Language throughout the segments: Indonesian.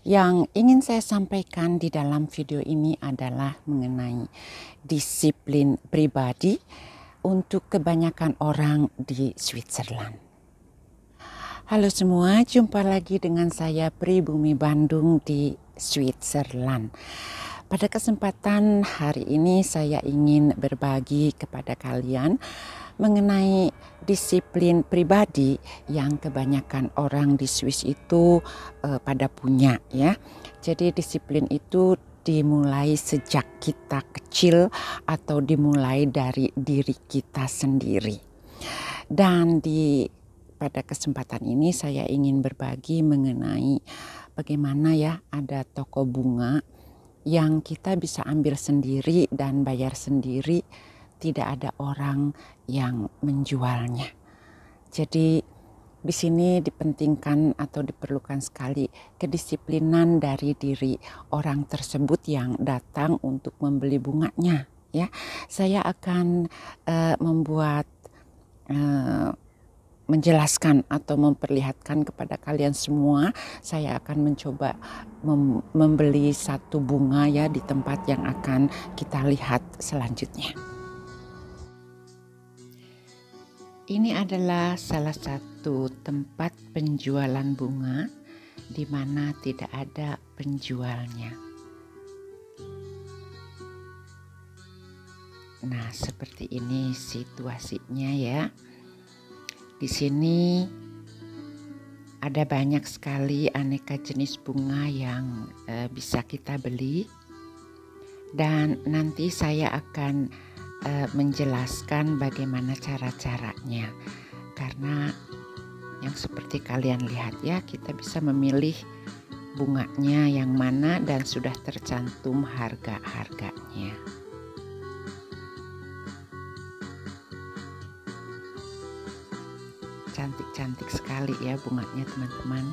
Yang ingin saya sampaikan di dalam video ini adalah mengenai disiplin pribadi untuk kebanyakan orang di Switzerland. Halo semua, jumpa lagi dengan saya Pribumi Bandung di Switzerland. Pada kesempatan hari ini saya ingin berbagi kepada kalian mengenai disiplin pribadi yang kebanyakan orang di Swiss itu pada punya ya. Jadi disiplin itu dimulai sejak kita kecil atau dimulai dari diri kita sendiri. Dan pada kesempatan ini saya ingin berbagi mengenai bagaimana ya ada toko bunga yang kita bisa ambil sendiri dan bayar sendiri, tidak ada orang yang menjualnya. Jadi di sini dipentingkan atau diperlukan sekali kedisiplinan dari diri orang tersebut yang datang untuk membeli bunganya ya. Saya akan menjelaskan atau memperlihatkan kepada kalian semua. Saya akan mencoba membeli satu bunga ya di tempat yang akan kita lihat selanjutnya. Ini adalah salah satu tempat penjualan bunga di mana tidak ada penjualnya. Nah, seperti ini situasinya ya. Di sini ada banyak sekali aneka jenis bunga yang bisa kita beli, dan nanti saya akan menjelaskan bagaimana cara-caranya, karena yang seperti kalian lihat ya, kita bisa memilih bunganya yang mana dan sudah tercantum harga-harganya. Cantik-cantik sekali ya bunganya teman-teman.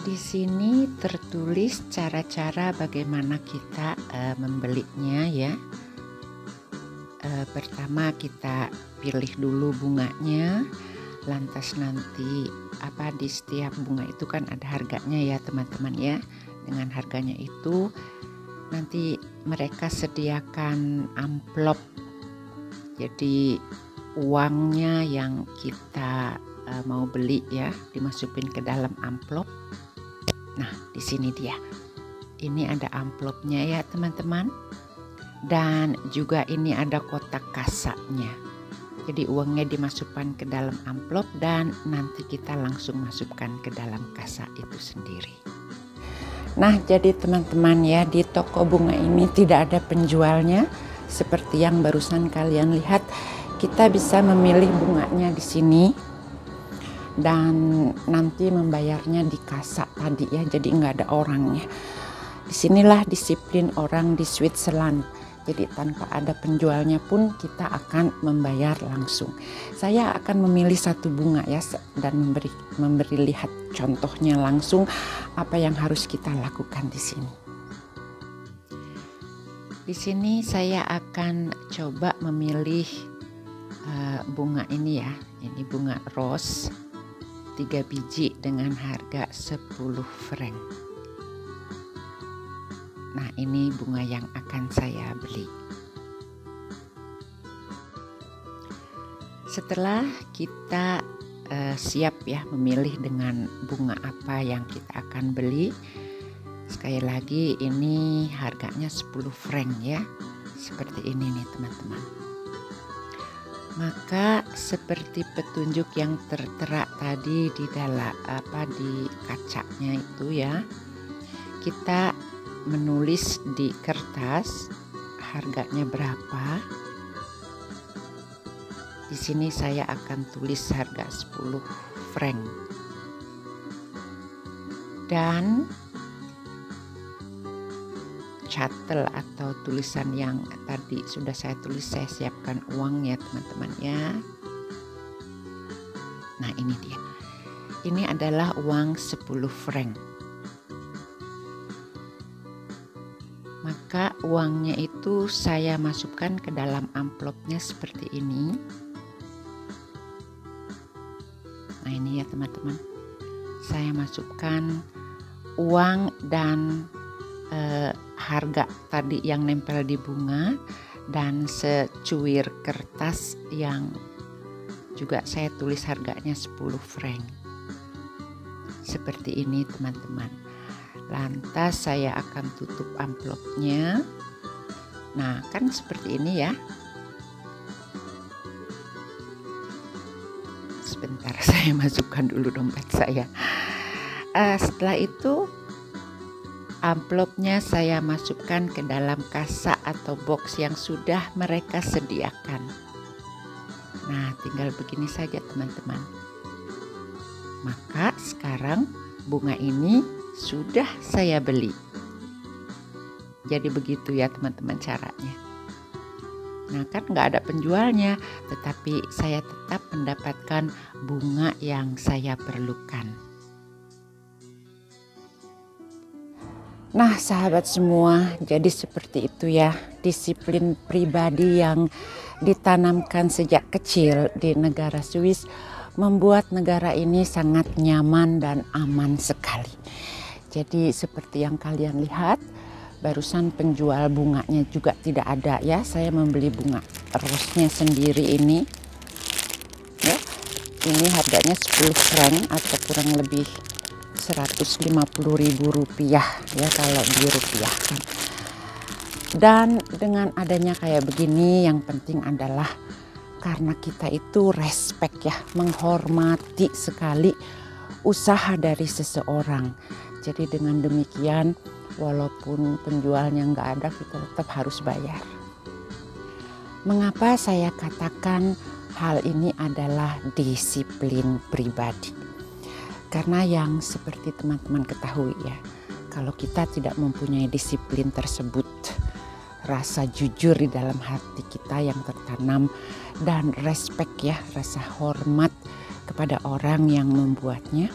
Di sini tertulis cara-cara bagaimana kita membelinya ya. Pertama kita pilih dulu bunganya, lantas nanti di setiap bunga itu kan ada harganya ya teman-teman ya. Dengan harganya itu nanti mereka sediakan amplop, jadi uangnya yang kita mau beli ya dimasukin ke dalam amplop. Nah, di sini dia. Ini ada amplopnya ya teman-teman. Dan juga ini ada kotak kasanya. Jadi uangnya dimasukkan ke dalam amplop dan nanti kita langsung masukkan ke dalam kasa itu sendiri. Nah, jadi teman-teman ya, di toko bunga ini tidak ada penjualnya. Seperti yang barusan kalian lihat, kita bisa memilih bunganya di sini. Dan nanti membayarnya di kasa tadi ya, jadi nggak ada orangnya. Disinilah disiplin orang di Switzerland. Jadi tanpa ada penjualnya pun kita akan membayar langsung. Saya akan memilih satu bunga ya dan memberi lihat contohnya langsung apa yang harus kita lakukan di sini. Di sini saya akan coba memilih bunga ini ya. Ini bunga rose 3 biji dengan harga 10 franc. Nah, ini bunga yang akan saya beli. Setelah kita siap ya memilih dengan bunga apa yang kita akan beli. Sekali lagi ini harganya 10 franc ya. Seperti ini nih teman-teman. Maka seperti petunjuk yang tertera tadi di dalam di kacanya itu ya. Kita menulis di kertas harganya berapa. Di sini saya akan tulis harga 10 franc. Dan catel atau tulisan yang tadi sudah saya tulis, saya siapkan uangnya teman-teman ya. Nah ini dia. Ini adalah uang 10 franc. Maka uangnya itu saya masukkan ke dalam amplopnya seperti ini. Nah ini ya teman-teman. Saya masukkan uang dan harga tadi yang nempel di bunga dan secuir kertas yang juga saya tulis harganya 10 franc. Seperti ini teman-teman. Lantas saya akan tutup amplopnya. Nah kan seperti ini ya. Sebentar saya masukkan dulu dompet saya. Setelah itu amplopnya saya masukkan ke dalam kasa atau box yang sudah mereka sediakan. Nah tinggal begini saja teman-teman. Maka sekarang bunga ini sudah saya beli. Jadi begitu ya teman-teman caranya. Nah kan nggak ada penjualnya, tetapi saya tetap mendapatkan bunga yang saya perlukan. Nah sahabat semua, jadi seperti itu ya disiplin pribadi yang ditanamkan sejak kecil di negara Swiss membuat negara ini sangat nyaman dan aman sekali. Jadi seperti yang kalian lihat, barusan penjual bunganya juga tidak ada ya. Saya membeli bunga rose-nya sendiri ini. Ya, ini harganya 10 franc atau kurang lebih 150.000 rupiah ya kalau dirupiahkan. Dan dengan adanya kayak begini, yang penting adalah karena kita itu respect ya, menghormati sekali usaha dari seseorang. Jadi dengan demikian walaupun penjualnya nggak ada, kita tetap harus bayar. Mengapa saya katakan hal ini adalah disiplin pribadi? Karena yang seperti teman-teman ketahui ya, kalau kita tidak mempunyai disiplin tersebut, rasa jujur di dalam hati kita yang tertanam dan respect ya, rasa hormat kepada orang yang membuatnya,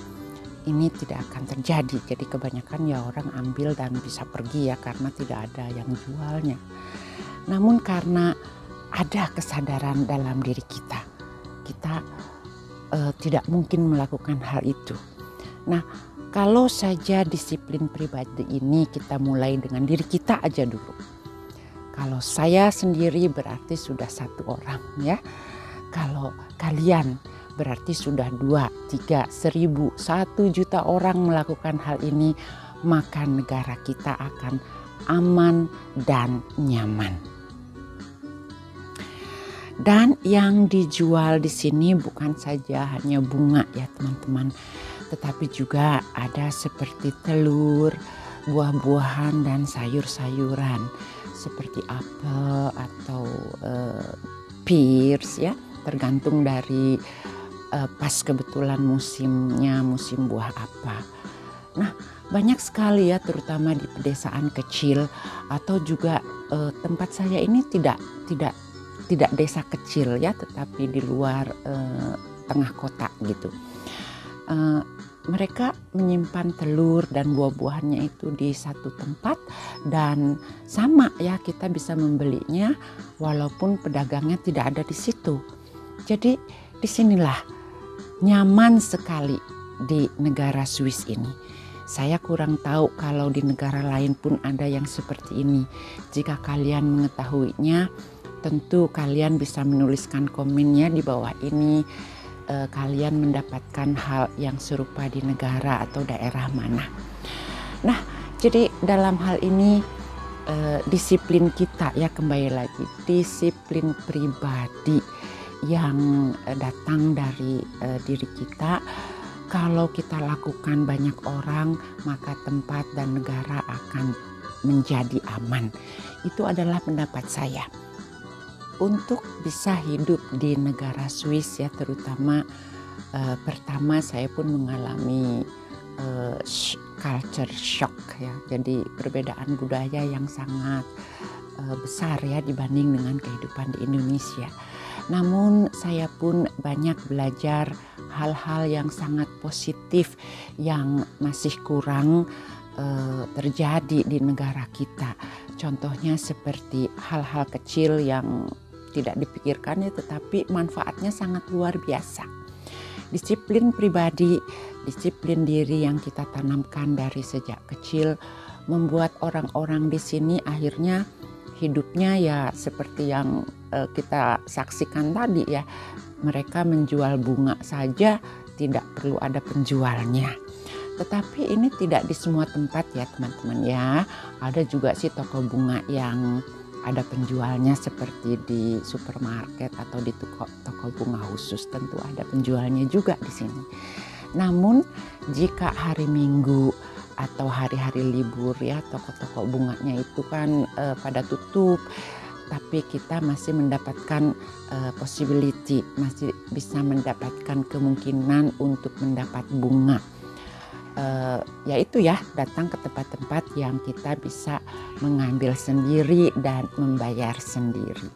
ini tidak akan terjadi. Jadi kebanyakan ya orang ambil dan bisa pergi ya karena tidak ada yang jualnya. Namun karena ada kesadaran dalam diri kita, kita tidak mungkin melakukan hal itu. Nah kalau saja disiplin pribadi ini kita mulai dengan diri kita aja dulu. Kalau saya sendiri berarti sudah 1 orang ya. Kalau kalian berarti sudah 2, 3, 1000, 1 juta orang melakukan hal ini, maka negara kita akan aman dan nyaman. Dan yang dijual di sini bukan saja hanya bunga ya teman-teman, tetapi juga ada seperti telur, buah-buahan dan sayur-sayuran seperti apel atau pears ya, tergantung dari pas kebetulan musimnya, musim buah apa. Nah banyak sekali ya, terutama di pedesaan kecil atau juga tempat saya ini tidak desa kecil ya, tetapi di luar tengah kota gitu. Mereka menyimpan telur dan buah-buahannya itu di satu tempat dan sama ya, kita bisa membelinya walaupun pedagangnya tidak ada di situ. Jadi disinilah nyaman sekali di negara Swiss ini. Saya kurang tahu kalau di negara lain pun ada yang seperti ini. Jika kalian mengetahuinya, tentu kalian bisa menuliskan komennya di bawah ini. Kalian mendapatkan hal yang serupa di negara atau daerah mana. Nah jadi dalam hal ini disiplin kita ya, kembali lagi disiplin pribadi yang datang dari diri kita. Kalau kita lakukan banyak orang, maka tempat dan negara akan menjadi aman. Itu adalah pendapat saya. Untuk bisa hidup di negara Swiss ya, terutama pertama saya pun mengalami culture shock ya. Jadi perbedaan budaya yang sangat besar ya dibanding dengan kehidupan di Indonesia. Namun saya pun banyak belajar hal-hal yang sangat positif yang masih kurang terjadi di negara kita. Contohnya seperti hal-hal kecil yang tidak dipikirkan ya, tetapi manfaatnya sangat luar biasa. Disiplin pribadi, disiplin diri yang kita tanamkan dari sejak kecil membuat orang-orang di sini akhirnya hidupnya ya seperti yang kita saksikan tadi ya. Mereka menjual bunga saja tidak perlu ada penjualnya. Tetapi ini tidak di semua tempat ya teman-teman ya. Ada juga sih toko bunga yang ada penjualnya seperti di supermarket atau di toko bunga khusus, tentu ada penjualnya juga di sini. Namun jika hari Minggu atau hari-hari libur ya, toko-toko bunganya itu kan pada tutup, tapi kita masih mendapatkan possibility, masih bisa mendapatkan kemungkinan untuk mendapat bunga. Yaitu ya datang ke tempat-tempat yang kita bisa mengambil sendiri dan membayar sendiri.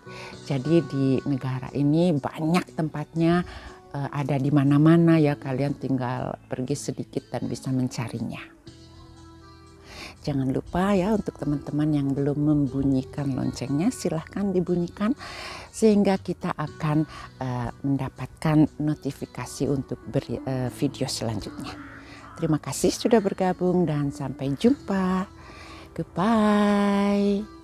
Jadi di negara ini banyak tempatnya, ada di mana-mana ya, kalian tinggal pergi sedikit dan bisa mencarinya. Jangan lupa ya untuk teman-teman yang belum membunyikan loncengnya, silahkan dibunyikan sehingga kita akan mendapatkan notifikasi untuk video selanjutnya. Terima kasih sudah bergabung dan sampai jumpa. Goodbye.